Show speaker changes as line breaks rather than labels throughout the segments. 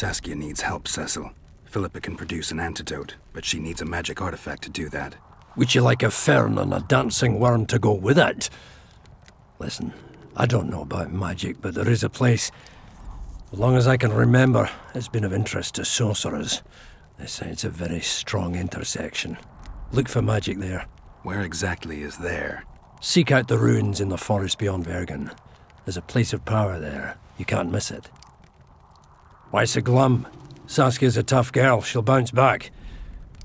Saskia needs help, Cecil. Philippa can produce an antidote, but she needs a magic artifact to do that.
Would you like a fern and a dancing worm to go with it? Listen, I don't know about magic, but there is a place, as long as I can remember, it's been of interest to sorcerers. They say it's a very strong intersection. Look for magic there.
Where exactly is there?
Seek out the ruins in the forest beyond Vergen. There's a place of power there. You can't miss it. Why so glum? Saskia's a tough girl. She'll bounce back.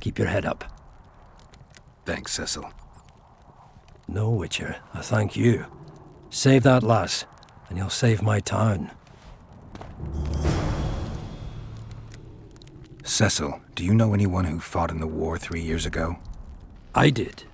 Keep your head up.
Thanks, Cecil.
No, Witcher. I thank you. Save that lass, and you'll save my town.
Cecil, do you know anyone who fought in the war 3 years ago?
I did.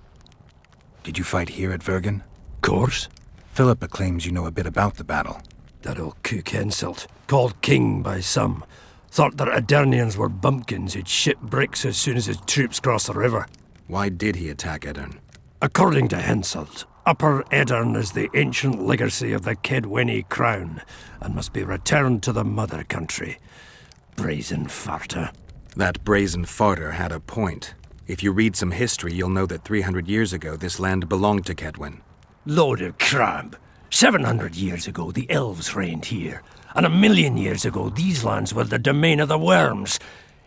Did you fight here at Vergen?
Course.
Philippa claims you know a bit about the battle.
That old cook insult, called king by some, thought that Aedirnians were bumpkins who'd ship bricks as soon as his troops crossed the river.
Why did he attack Edirn?
According to Henselt, Upper Edirn is the ancient legacy of the Kedweni crown and must be returned to the mother country. Brazen farter.
That brazen farter had a point. If you read some history, you'll know that 300 years ago this land belonged to Kedwen.
Load of crab. 700 years ago the elves reigned here, and 1,000,000 years ago these lands were the domain of the worms.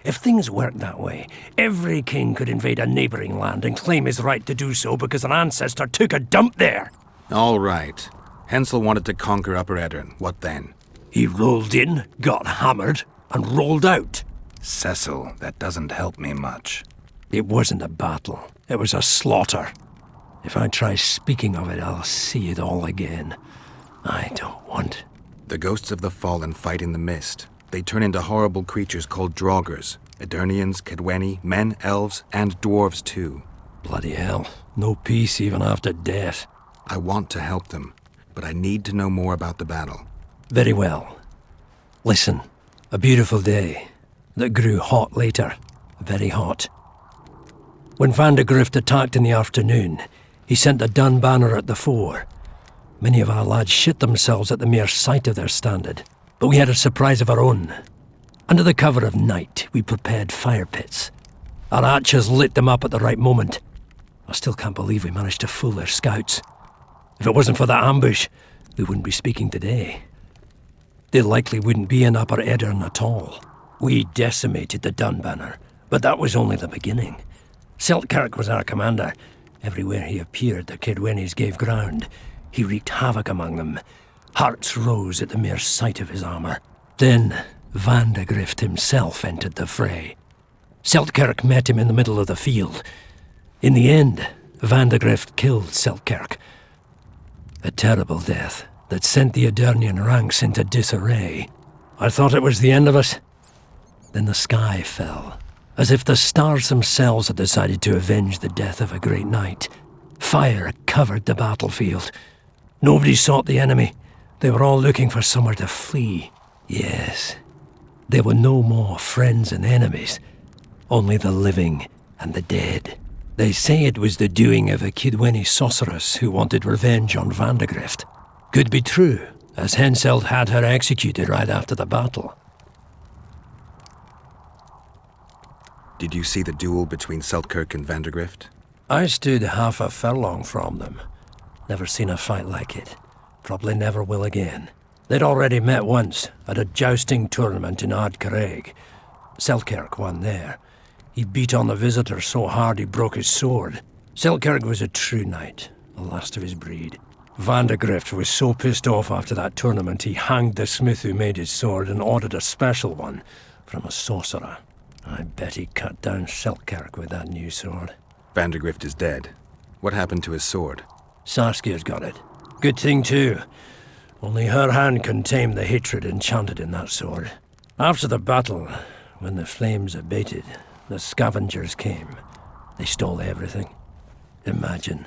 If things worked that way, every king could invade a neighboring land and claim his right to do so because an ancestor took a dump there.
All right. Hensel wanted to conquer Upper Edirn. What then?
He rolled in, got hammered, and rolled out.
Cecil, that doesn't help me much.
It wasn't a battle. It was a slaughter. If I try speaking of it, I'll see it all again. I don't want.
The ghosts of the fallen fight in the mist. They turn into horrible creatures called Draugrs. Aedirnians, Kedweni, men, elves, and dwarves too.
Bloody hell. No peace even after death.
I want to help them, but I need to know more about the battle.
Very well. Listen, a beautiful day that grew hot later. Very hot. When Vandegrift attacked in the afternoon, he sent a dun banner at the fore. Many of our lads shit themselves at the mere sight of their standard, but we had a surprise of our own. Under the cover of night, we prepared fire pits. Our archers lit them up at the right moment. I still can't believe we managed to fool their scouts. If it wasn't for that ambush, we wouldn't be speaking today. They likely wouldn't be in Upper Edirn at all. We decimated the dun banner, but that was only the beginning. Seltkirk was our commander. Everywhere he appeared, the Kedwenis gave ground. He wreaked havoc among them. Hearts rose at the mere sight of his armor. Then Vandegrift himself entered the fray. Seltkirk met him in the middle of the field. In the end, Vandegrift killed Seltkirk. A terrible death that sent the Aedirnian ranks into disarray. I thought it was the end of us. Then the sky fell, as if the stars themselves had decided to avenge the death of a great knight. Fire covered the battlefield. Nobody sought the enemy. They were all looking for somewhere to flee. Yes, there were no more friends and enemies, only the living and the dead. They say it was the doing of a Kedweni sorceress who wanted revenge on Vandegrift. Could be true, as Henselt had her executed right after the battle.
Did you see the duel between Seltkirk and Vandegrift?
I stood half a furlong from them. Never seen a fight like it. Probably never will again. They'd already met once, at a jousting tournament in Ardcarreg. Seltkirk won there. He beat on the visitor so hard he broke his sword. Seltkirk was a true knight, the last of his breed. Vandegrift was so pissed off after that tournament he hanged the smith who made his sword and ordered a special one from a sorcerer. I bet he cut down Seltkirk with that new sword.
Vandegrift is dead. What happened to his sword?
Saskia's got it. Good thing too. Only her hand can tame the hatred enchanted in that sword. After the battle, when the flames abated, the scavengers came. They stole everything. Imagine,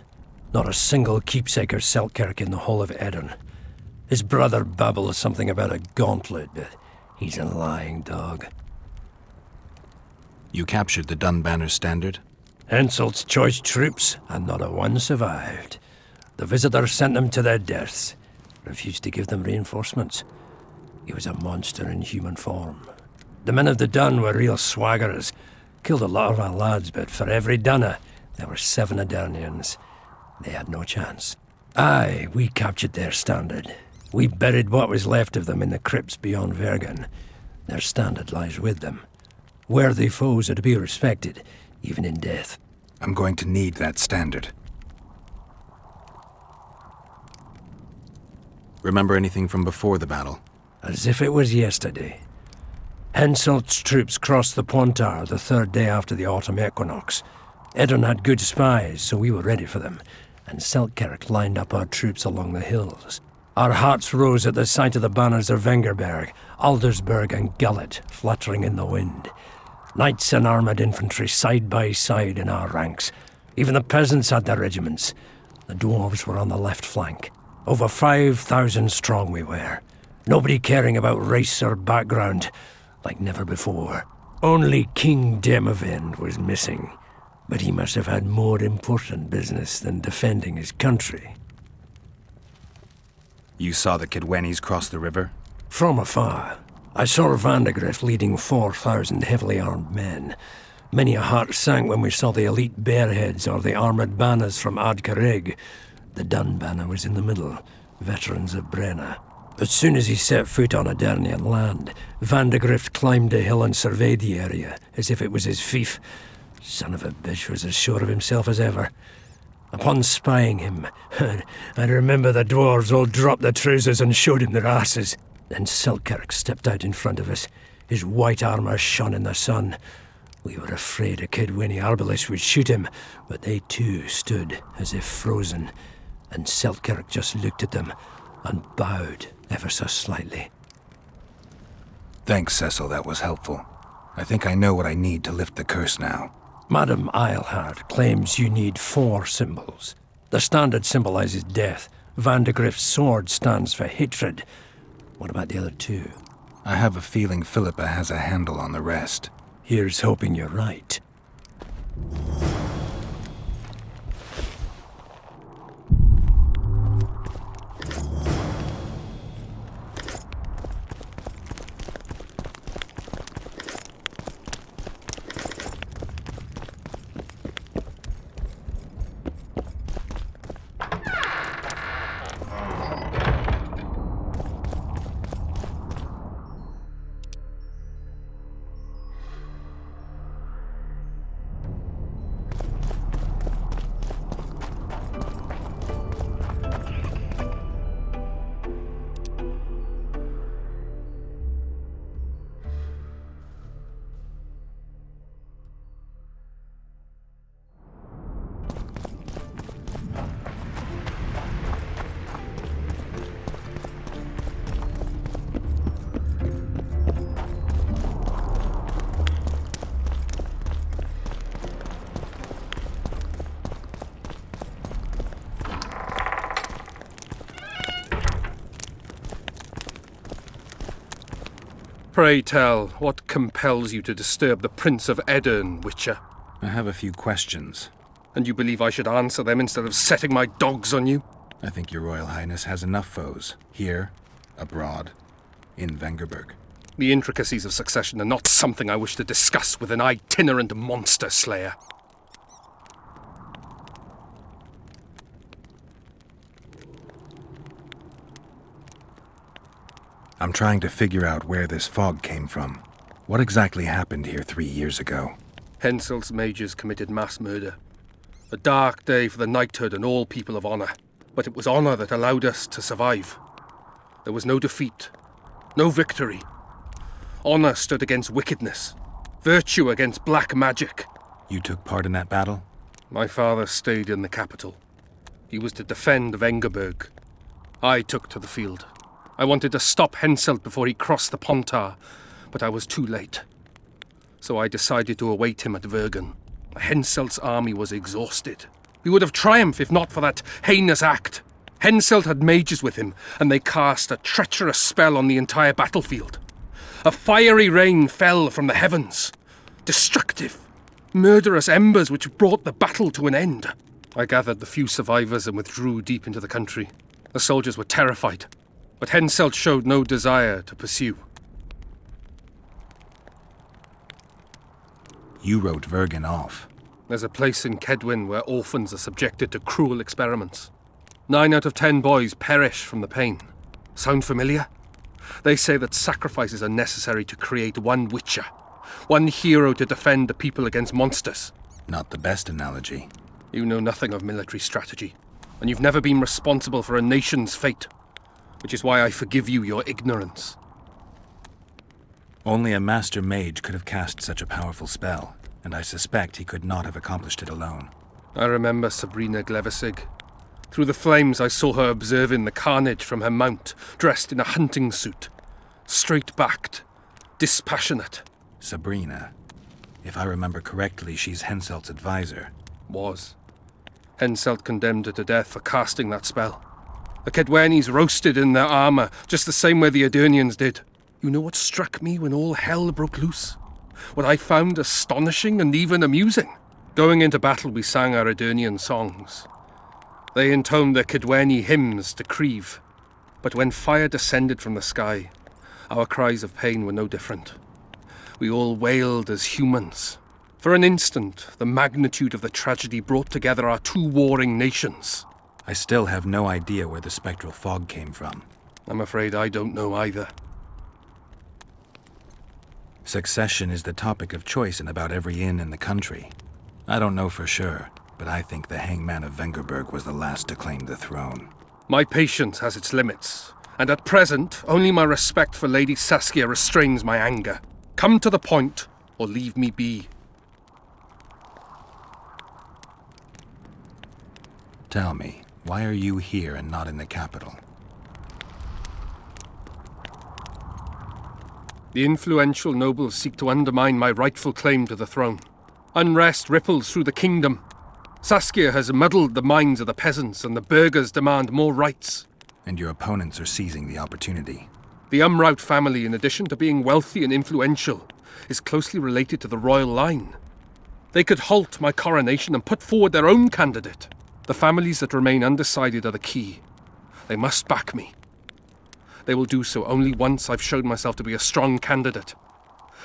not a single keepsake or Seltkirk in the whole of Edirn. His brother babbles something about a gauntlet, but he's a lying dog.
You captured the Dunbanner standard?
Henselt's choice troops, and not a one survived. The visitors sent them to their deaths, refused to give them reinforcements. He was a monster in human form. The men of the Dun were real swaggerers. Killed a lot of our lads, but for every Dunner, there were 7 Adernians. They had no chance. Aye, we captured their standard. We buried what was left of them in the crypts beyond Vergen. Their standard lies with them. Worthy foes are to be respected, even in death.
I'm going to need that standard. Remember anything from before the battle?
As if it was yesterday. Henselt's troops crossed the Pontar the 3rd day after the autumn equinox. Eddon had good spies, so we were ready for them, and Selkirk lined up our troops along the hills. Our hearts rose at the sight of the banners of Vengerberg, Aldersberg and Gullet fluttering in the wind. Knights and armoured infantry side by side in our ranks. Even the peasants had their regiments. The dwarves were on the left flank. Over 5,000 strong we were. Nobody caring about race or background, like never before. Only King Demavend was missing, but he must have had more important business than defending his country.
You saw the Kidwennies cross the river?
From afar. I saw Vandegrift leading 4,000 heavily armed men. Many a heart sank when we saw the elite bearheads or the armoured banners from Ardcarrig. The Dun banner was in the middle, veterans of Brenna. As soon as he set foot on Adernian land, Vandegrift climbed a hill and surveyed the area, as if it was his fief. Son of a bitch was as sure of himself as ever. Upon spying him, I remember the dwarves all dropped their trousers and showed him their asses. Then Selkirk stepped out in front of us. His white armour shone in the sun. We were afraid a Kidwenny arbalist would shoot him, but they too stood as if frozen, and Selkirk just looked at them and bowed ever so slightly.
Thanks, Cecil, that was helpful. I think I know what I need to lift the curse now.
Madame Eilhard claims you need 4 symbols. The standard symbolizes death. Vandegrift's sword stands for hatred. What about the other 2?
I have a feeling Philippa has a handle on the rest.
Here's hoping you're right.
Pray tell, what compels you to disturb the Prince of Eddern, Witcher?
I have a few questions.
And you believe I should answer them instead of setting my dogs on you?
I think your Royal Highness has enough foes, here, abroad, in Vengerberg.
The intricacies of succession are not something I wish to discuss with an itinerant monster slayer.
I'm trying to figure out where this fog came from. What exactly happened here 3 years ago?
Henselt's mages committed mass murder. A dark day for the knighthood and all people of honour. But it was honour that allowed us to survive. There was no defeat, no victory. Honour stood against wickedness, virtue against black magic.
You took part in that battle?
My father stayed in the capital. He was to defend Vengerberg. I took to the field. I wanted to stop Henselt before he crossed the Pontar, but I was too late. So I decided to await him at Vergen. Henselt's army was exhausted. We would have triumphed if not for that heinous act. Henselt had mages with him, and they cast a treacherous spell on the entire battlefield. A fiery rain fell from the heavens. Destructive, murderous embers which brought the battle to an end. I gathered the few survivors and withdrew deep into the country. The soldiers were terrified, but Henselt showed no desire to pursue.
You wrote Vergen off.
There's a place in Kedwin where orphans are subjected to cruel experiments. 9 out of 10 boys perish from the pain. Sound familiar? They say that sacrifices are necessary to create one Witcher, one hero to defend the people against monsters.
Not the best analogy.
You know nothing of military strategy, and you've never been responsible for a nation's fate, which is why I forgive you your ignorance.
Only a master mage could have cast such a powerful spell, and I suspect he could not have accomplished it alone.
I remember Sabrina Glevissig. Through the flames I saw her observing the carnage from her mount, dressed in a hunting suit. Straight-backed, dispassionate.
Sabrina. If I remember correctly, she's Henselt's advisor.
Was. Henselt condemned her to death for casting that spell. The Kedwenis roasted in their armour, just the same way the Edurnians did. You know what struck me when all hell broke loose? What I found astonishing and even amusing? Going into battle, we sang our Edurnian songs. They intoned their Kedweni hymns to Creve. But when fire descended from the sky, our cries of pain were no different. We all wailed as humans. For an instant, the magnitude of the tragedy brought together our two warring nations.
I still have no idea where the spectral fog came from.
I'm afraid I don't know either.
Succession is the topic of choice in about every inn in the country. I don't know for sure, but I think the hangman of Vengerberg was the last to claim the throne.
My patience has its limits, and at present, only my respect for Lady Saskia restrains my anger. Come to the point, or leave me be.
Tell me, why are you here and not in the capital?
The influential nobles seek to undermine my rightful claim to the throne. Unrest ripples through the kingdom. Saskia has muddled the minds of the peasants, and the burghers demand more rights.
And your opponents are seizing the opportunity.
The Umraut family, in addition to being wealthy and influential, is closely related to the royal line. They could halt my coronation and put forward their own candidate. The families that remain undecided are the key. They must back me. They will do so only once I've shown myself to be a strong candidate.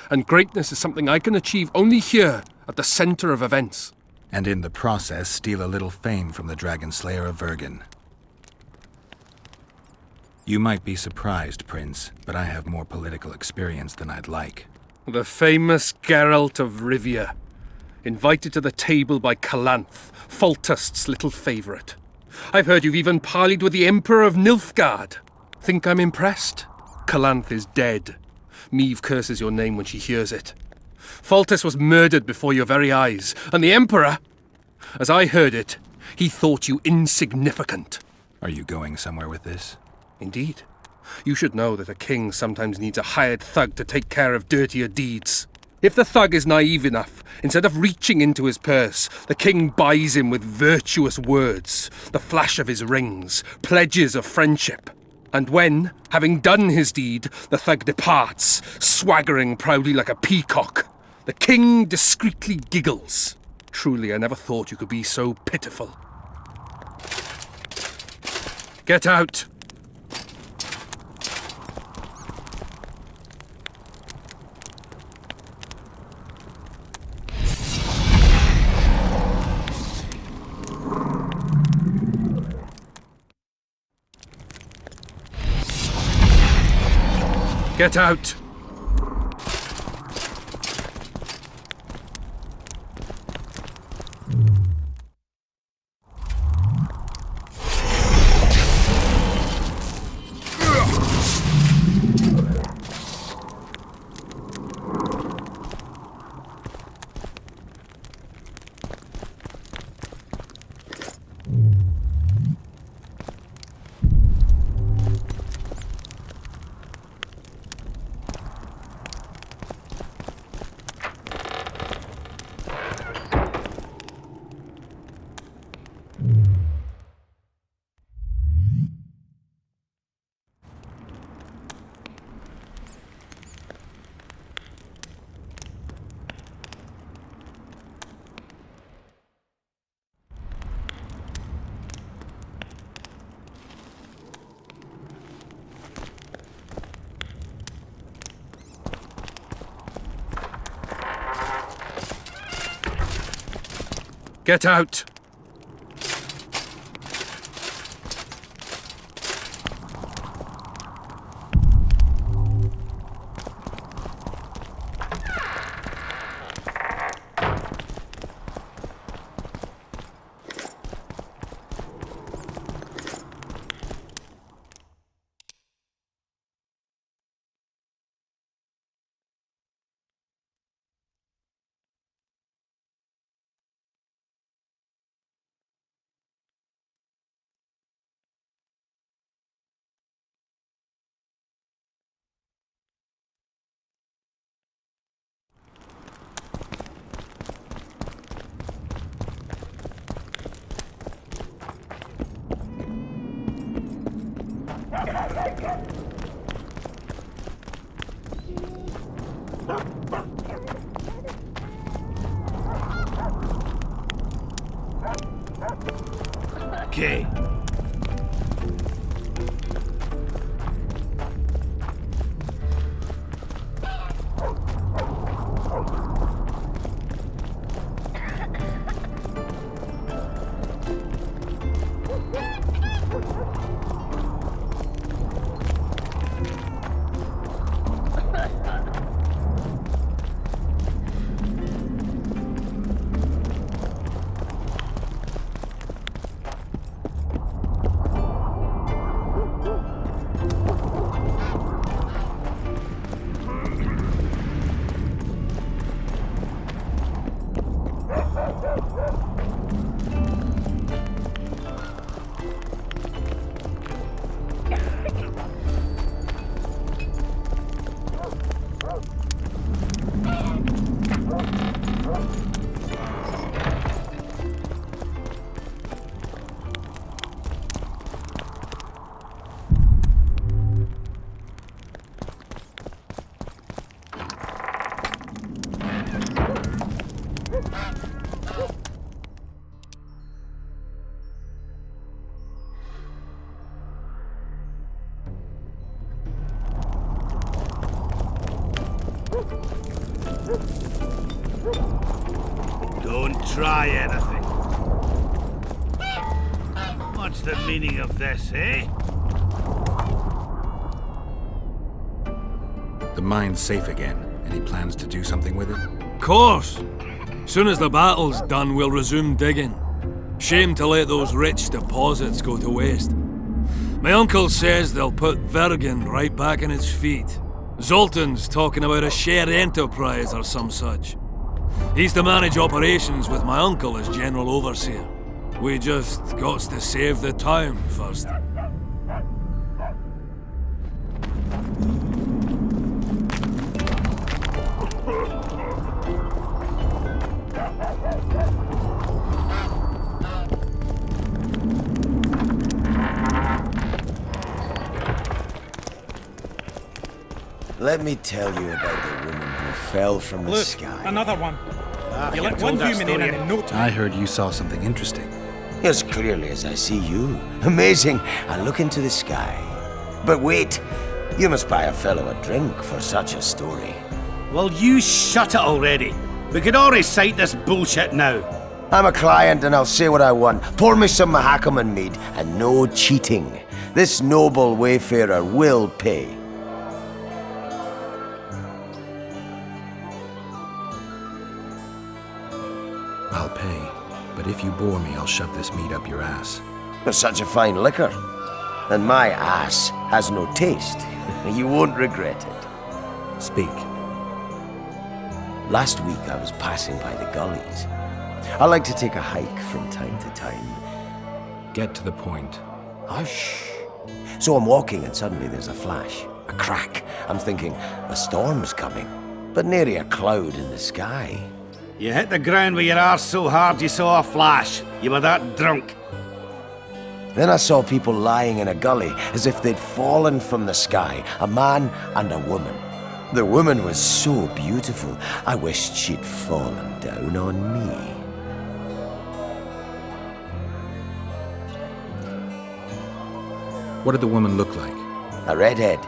And greatness is something I can achieve only here, at the center of events.
And in the process, steal a little fame from the Dragon Slayer of Vergen. You might be surprised, Prince, but I have more political experience than I'd like.
The famous Geralt of Rivia, invited to the table by Calanth, Foltest's little favourite. I've heard you've even parleyed with the Emperor of Nilfgaard. Think I'm impressed? Calanth is dead. Meve curses your name when she hears it. Foltest was murdered before your very eyes, and the Emperor, as I heard it, he thought you insignificant.
Are you going somewhere with this?
Indeed. You should know that a king sometimes needs a hired thug to take care of dirtier deeds. If the thug is naive enough, instead of reaching into his purse, the king buys him with virtuous words, the flash of his rings, pledges of friendship. And when, having done his deed, the thug departs, swaggering proudly like a peacock, the king discreetly giggles. Truly, I never thought you could be so pitiful. Get out! Get out! Get out!
Okay. Don't try anything. What's the meaning of this, eh?
The mine's safe again, and he plans to do something with it?
Course. Soon as the battle's done, we'll resume digging. Shame to let those rich deposits go to waste. My uncle says they'll put Vergen right back on its feet. Zoltan's talking about a shared enterprise or some such. He's to manage operations with my uncle as general overseer. We just gots to save the town first.
Let me tell you about the woman who fell from the
Look,
sky.
another one. You let one human in and in no time.
I heard you saw something interesting.
As clearly as I see you. Amazing. I look into the sky. But wait, you must buy a fellow a drink for such a story.
Well, you shut it already. We could all recite this bullshit now.
I'm a client and I'll say what I want. Pour me some Mahakaman mead and no cheating. This noble wayfarer will pay.
I'll pay, but if you bore me, I'll shove this meat up your ass.
It's such a fine liquor. And my ass has no taste. You won't regret it.
Speak.
Last week I was passing by the gullies. I like to take a hike from time to time.
Get to the point.
Hush. So I'm walking and suddenly there's a flash, a crack. I'm thinking, a storm's coming. But nary a cloud in the sky.
You hit the ground with your arse so hard you saw a flash. You were that drunk.
Then I saw people lying in a gully as if they'd fallen from the sky, a man and a woman. The woman was so beautiful, I wished she'd fallen down on me.
What did the woman look like?
A redhead,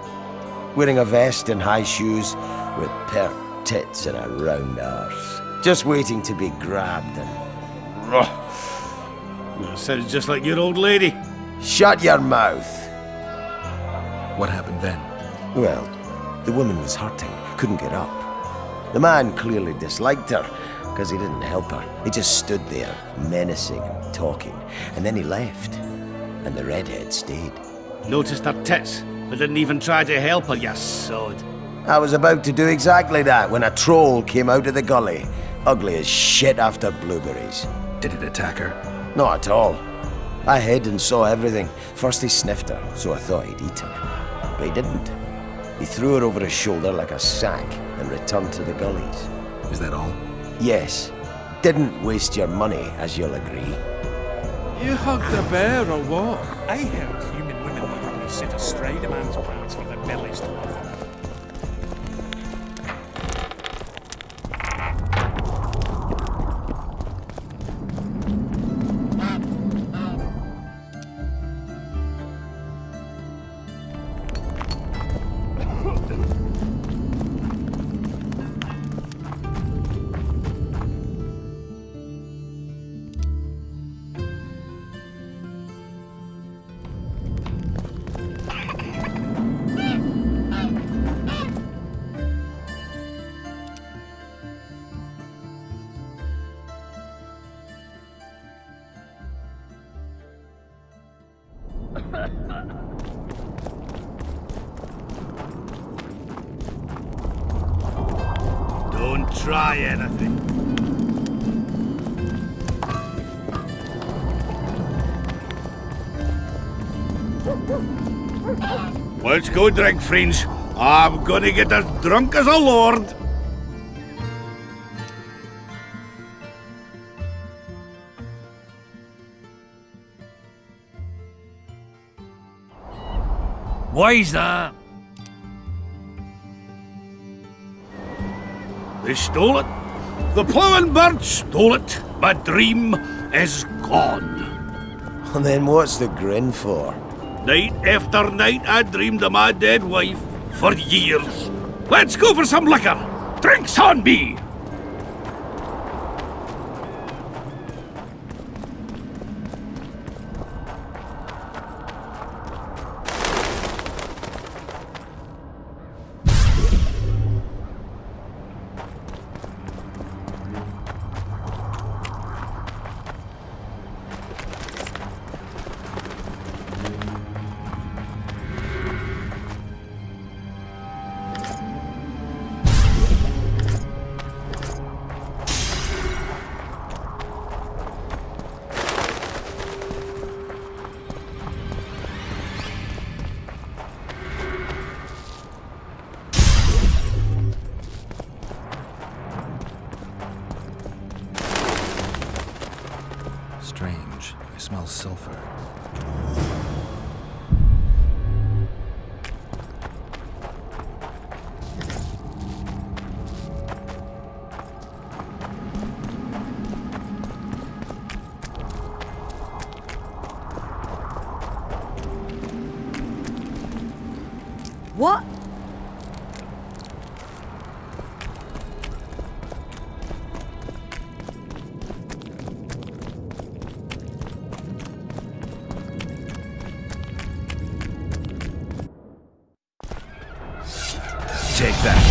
wearing a vest and high shoes, with pert tits and a round arse. Just waiting to be grabbed and
Sounds just like your old lady.
Shut your mouth.
What happened then?
Well, the woman was hurting, couldn't get up. The man clearly disliked her, because he didn't help her. He just stood there, menacing and talking, and then he left. And the redhead stayed.
Noticed her tits, but didn't even try to help her, you sod.
I was about to do exactly that when a troll came out of the gully, ugly as shit after blueberries.
Did it attack her?
Not at all. I hid and saw everything. First he sniffed her, so I thought he'd eat her. But he didn't. He threw her over his shoulder like a sack and returned to the gullies.
Is that all?
Yes. Didn't waste your money, as you'll agree.
You hugged a bear or what? I heard human women would only set astride a man's plans for their bellies to love them.
Don't try anything. Let's go drink, friends. I'm gonna get as drunk as a lord.
Why's that?
They stole it. The plowing bird stole it. My dream is gone.
And then what's the grin for?
Night after night, I dreamed of my dead wife for years. Let's go for some liquor. Drinks on me.
Strange. I smell sulfur.
What?
Take that.